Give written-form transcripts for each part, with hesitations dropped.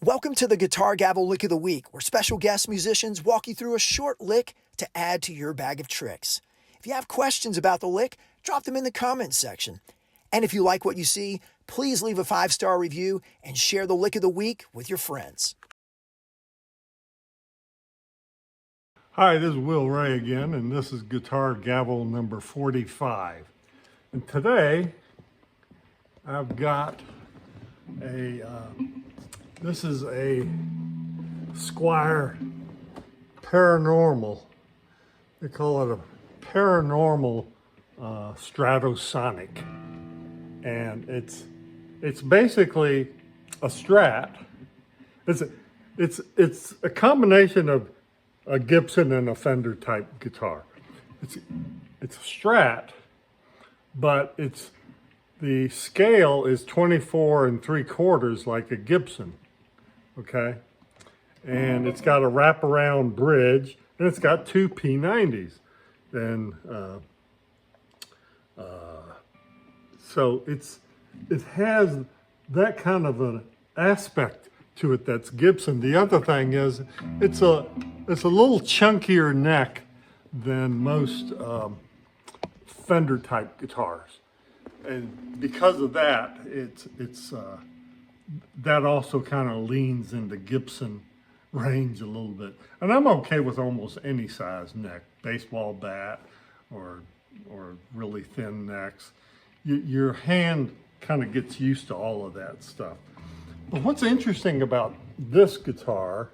Welcome to the Guitar Gavel Lick of the Week, where special guest musicians walk you through a short lick to add to your bag of tricks. If you have questions about the lick, drop them in the comments section. And if you like what you see, please leave a 5-star review and share the lick of the week with your friends. Hi, this is Will Ray again, and this is Guitar Gavel number 45. And today, I've got this is a Squier Paranormal. They call it a Paranormal Stratosonic. And it's basically a Strat. It's a combination of a Gibson and a Fender type guitar. It's a Strat, but the scale is 24 3/4 like a Gibson, okay? And it's got a wraparound bridge, and it's got two P90s. And so it has that kind of an aspect to it that's Gibson. The other thing is it's a little chunkier neck than most Fender type guitars, and because of that, that also kind of leans into Gibson range a little bit. And I'm okay with almost any size neck, baseball bat or really thin necks. Your hand kind of gets used to all of that stuff. But what's interesting about this guitar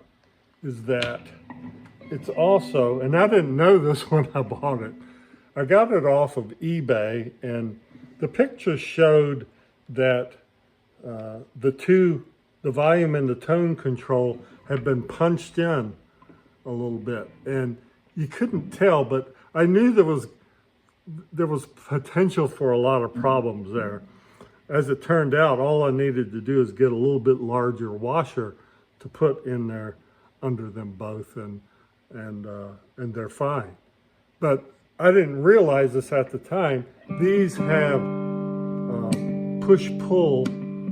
is that it's also, and I didn't know this when I bought it, I got it off of eBay, and the picture showed that the volume and the tone control had been punched in a little bit, and you couldn't tell, but I knew there was potential for a lot of problems there. As it turned out, all I needed to do is get a little bit larger washer to put in there under them both, and they're fine. But I didn't realize this at the time. These have push-pull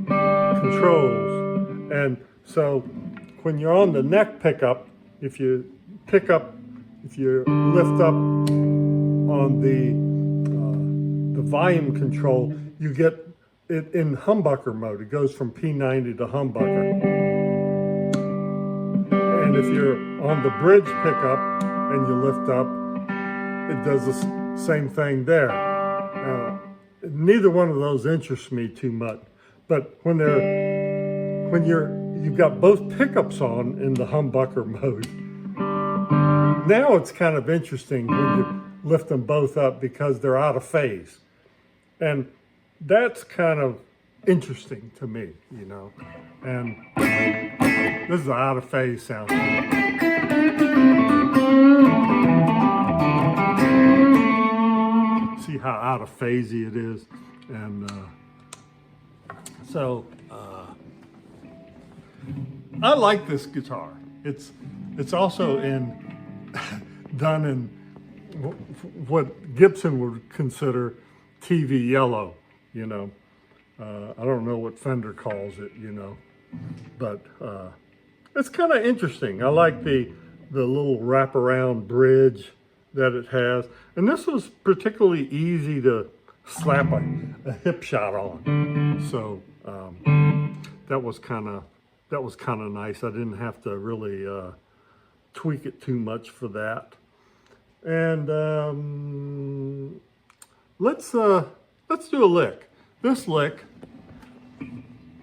controls, and so when you're on the neck pickup, if you lift up on the volume control, you get it in humbucker mode. It goes from P90 to humbucker. And if you're on the bridge pickup and you lift up, it does the same thing there. Neither one of those interests me too much, but when you've got both pickups on in the humbucker mode, now it's kind of interesting when you lift them both up because they're out of phase. And that's kind of interesting to me, you know. And this is an out of phase sound. See how out of phasey it is. And so I like this guitar. It's also done in what Gibson would consider TV yellow, you know. I don't know what Fender calls it, you know, but it's kind of interesting. I like the little wraparound bridge that it has, and this was particularly easy to slap a hip shot on. So that was kind of nice. I didn't have to really tweak it too much for that. And let's do a lick. This lick,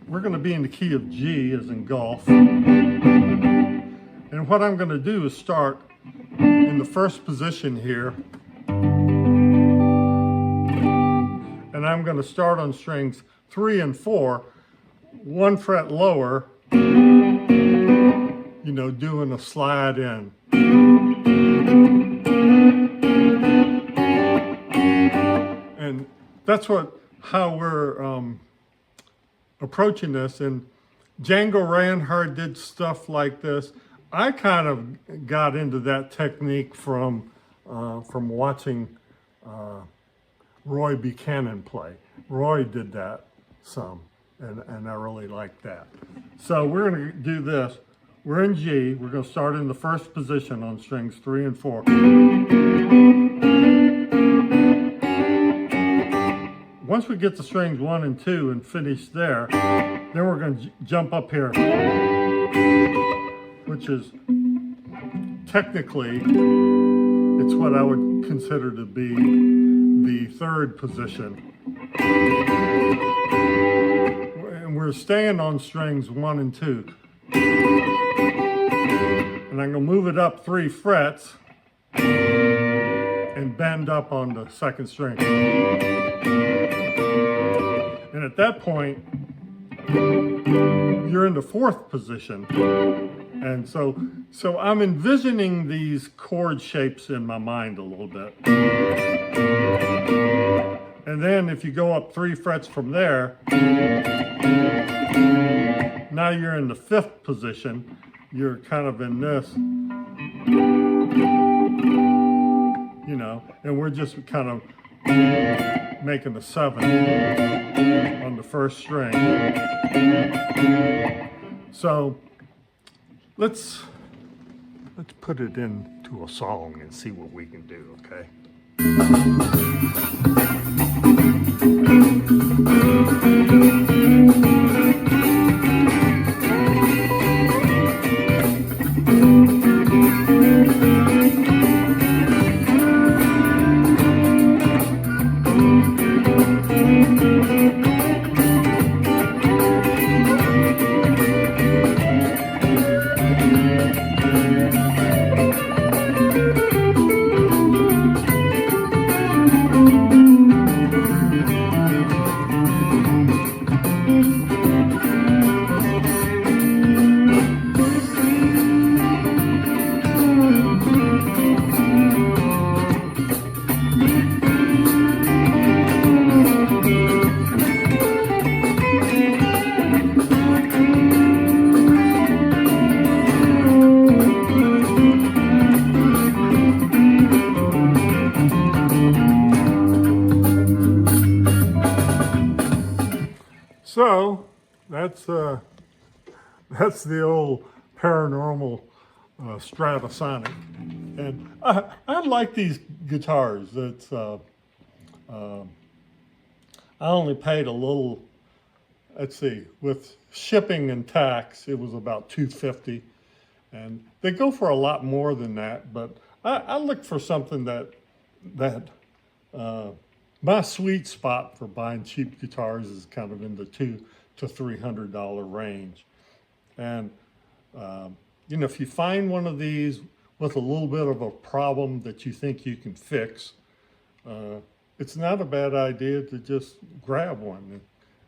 we're going to be in the key of G, as in golf. And what I'm going to do is start in the first position here. And I'm going to start on strings 3 and 4, 1 fret lower, you know, doing a slide in. And that's how we're approaching this. And Django Reinhardt did stuff like this. I kind of got into that technique from watching Roy Buchanan play. Roy did that some. and I really like that. So we're going to do this. We're in G. We're going to start in the first position on strings 3 and 4. Once we get to strings 1 and 2 and finish there, then we're going to jump up here, which is technically, it's what I would consider to be the third position. And we're staying on strings 1 and 2. And I'm going to move it up 3 frets and bend up on the second string. And at that point, you're in the fourth position. And so I'm envisioning these chord shapes in my mind a little bit. And then if you go up 3 frets from there, now you're in the fifth position. You're kind of in this, you know, and we're just kind of making a 7 on the first string. So let's put it into a song and see what we can do, okay? So that's the old Paranormal Stratosonic, and I like these guitars. It's I only paid a little. Let's see, with shipping and tax, it was about $250, and they go for a lot more than that. But I look for something that my sweet spot for buying cheap guitars is kind of in the $200 to $300 range. And, you know, if you find one of these with a little bit of a problem that you think you can fix, it's not a bad idea to just grab one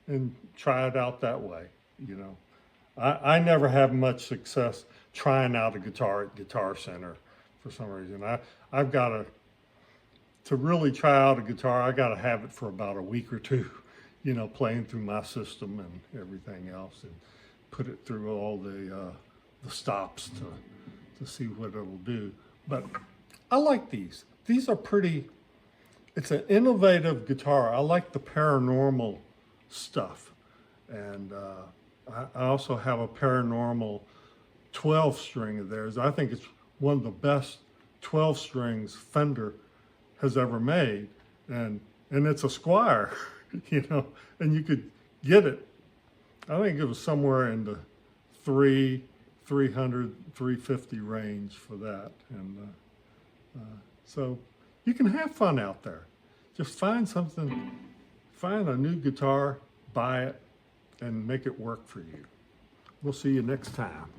and try it out that way, you know. I never have much success trying out a guitar at Guitar Center for some reason. I've got to really try out a guitar, I got to have it for about a week or two, you know, playing through my system and everything else, and put it through all the stops to see what it'll do. But I like these. These are pretty. It's an innovative guitar. I like the Paranormal stuff, and I also have a Paranormal 12 string of theirs. I think it's one of the best 12 strings Fender has ever made, and it's a Squier, you know, and you could get it. I think it was somewhere in the $300, $350 range for that, and so you can have fun out there. Just find something, find a new guitar, buy it, and make it work for you. We'll see you next time.